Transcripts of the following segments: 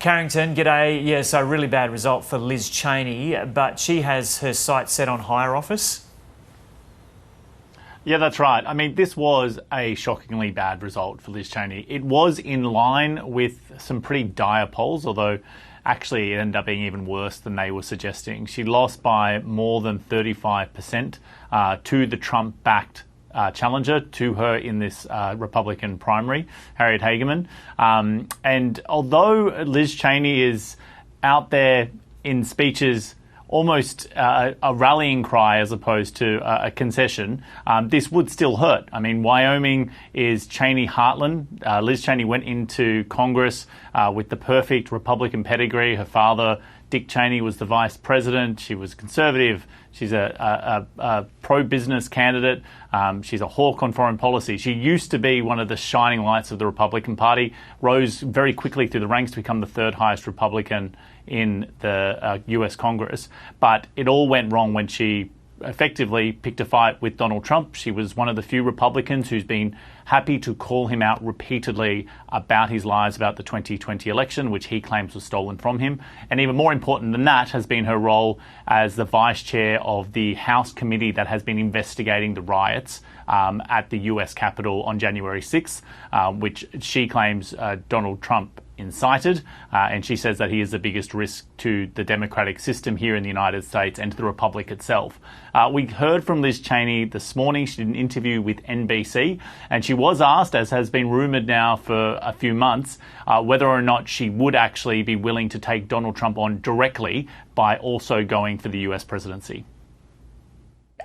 Carrington, g'day. Yeah, so really bad result for Liz Cheney, but she has her sights set on higher office. Yeah, that's right. I mean, this was a shockingly bad result for Liz Cheney. It was in line with some pretty dire polls, although actually it ended up being even worse than they were suggesting. She lost by more than 35% to the Trump-backed challenger to her in this Republican primary, Harriet Hageman. And although Liz Cheney is out there in speeches almost a rallying cry as opposed to a concession, this would still hurt. I mean, Wyoming is Cheney heartland. Liz Cheney went into Congress with the perfect Republican pedigree. Her father, Dick Cheney, was the vice president. She was conservative. She's a pro-business candidate. She's a hawk on foreign policy. She used to be one of the shining lights of the Republican Party, rose very quickly through the ranks to become the third highest Republican in the US Congress. But it all went wrong when she effectively picked a fight with Donald Trump. She was one of the few Republicans who's been happy to call him out repeatedly about his lies about the 2020 election, which he claims was stolen from him. And even more important than that has been her role as the vice chair of the House committee that has been investigating the riots at the US Capitol on January 6th, which she claims Donald Trump incited, and she says that he is the biggest risk to the democratic system here in the United States and to the Republic itself. We heard from Liz Cheney this morning. She did an interview with NBC, and she was asked, as has been rumoured now for a few months, whether or not she would actually be willing to take Donald Trump on directly by also going for the US presidency.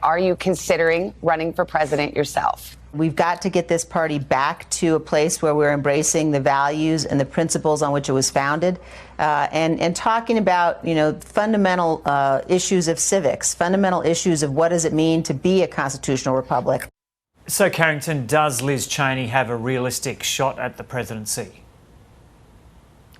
Are you considering running for president yourself? We've got to get this party back to a place where we're embracing the values and the principles on which it was founded, and talking about, fundamental issues of civics, fundamental issues of what does it mean to be a constitutional republic. So, Carrington, does Liz Cheney have a realistic shot at the presidency?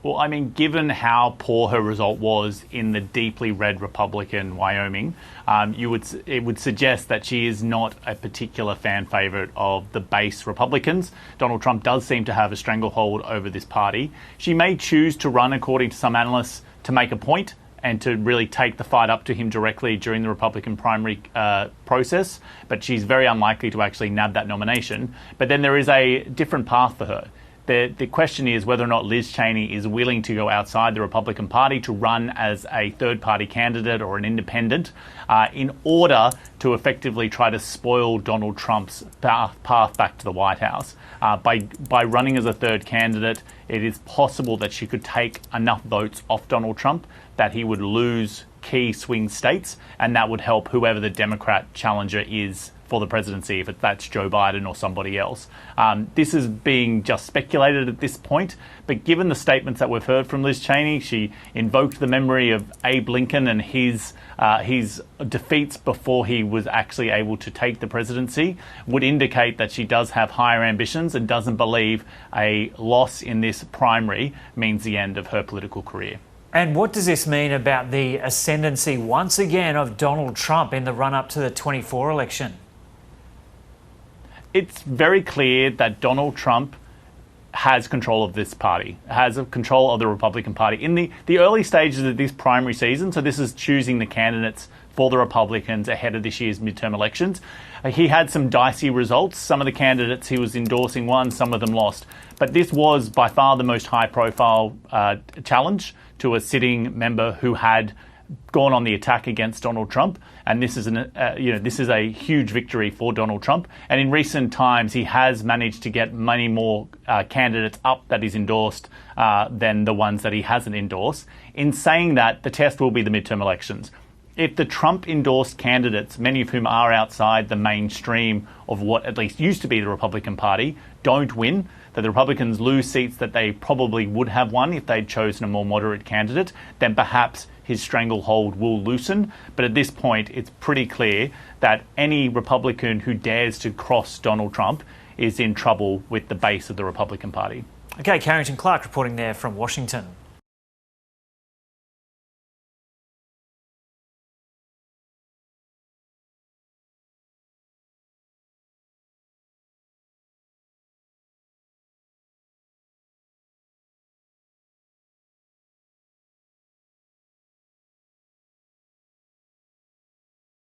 Well, I mean, given how poor her result was in the deeply red Republican Wyoming, it would suggest that she is not a particular fan favourite of the base Republicans. Donald Trump does seem to have a stranglehold over this party. She may choose to run, according to some analysts, to make a point and to really take the fight up to him directly during the Republican primary process, but she's very unlikely to actually nab that nomination. But then there is a different path for her. The question is whether or not Liz Cheney is willing to go outside the Republican Party to run as a third-party candidate or an independent in order to effectively try to spoil Donald Trump's path back to the White House. By running as a third candidate, it is possible that she could take enough votes off Donald Trump that he would lose key swing states, and that would help whoever the Democrat challenger is for the presidency, if that's Joe Biden or somebody else. This is being just speculated at this point, but given the statements that we've heard from Liz Cheney, she invoked the memory of Abe Lincoln and his defeats before he was actually able to take the presidency, would indicate that she does have higher ambitions and doesn't believe a loss in this primary means the end of her political career. And what does this mean about the ascendancy once again of Donald Trump in the run-up to the 24 election? It's very clear that Donald Trump has control of this party, has control of the Republican Party. In the early stages of this primary season, so this is choosing the candidates for the Republicans ahead of this year's midterm elections, he had some dicey results. Some of the candidates he was endorsing won, some of them lost. But this was by far the most high-profile challenge to a sitting member who had gone on the attack against Donald Trump, and this is this is a huge victory for Donald Trump. And in recent times, he has managed to get many more candidates up that he's endorsed than the ones that he hasn't endorsed. In saying that, the test will be the midterm elections. If the Trump-endorsed candidates, many of whom are outside the mainstream of what at least used to be the Republican Party, don't win, that the Republicans lose seats that they probably would have won if they'd chosen a more moderate candidate, then perhaps his stranglehold will loosen. But at this point, it's pretty clear that any Republican who dares to cross Donald Trump is in trouble with the base of the Republican Party. Okay, Carrington Clarke reporting there from Washington.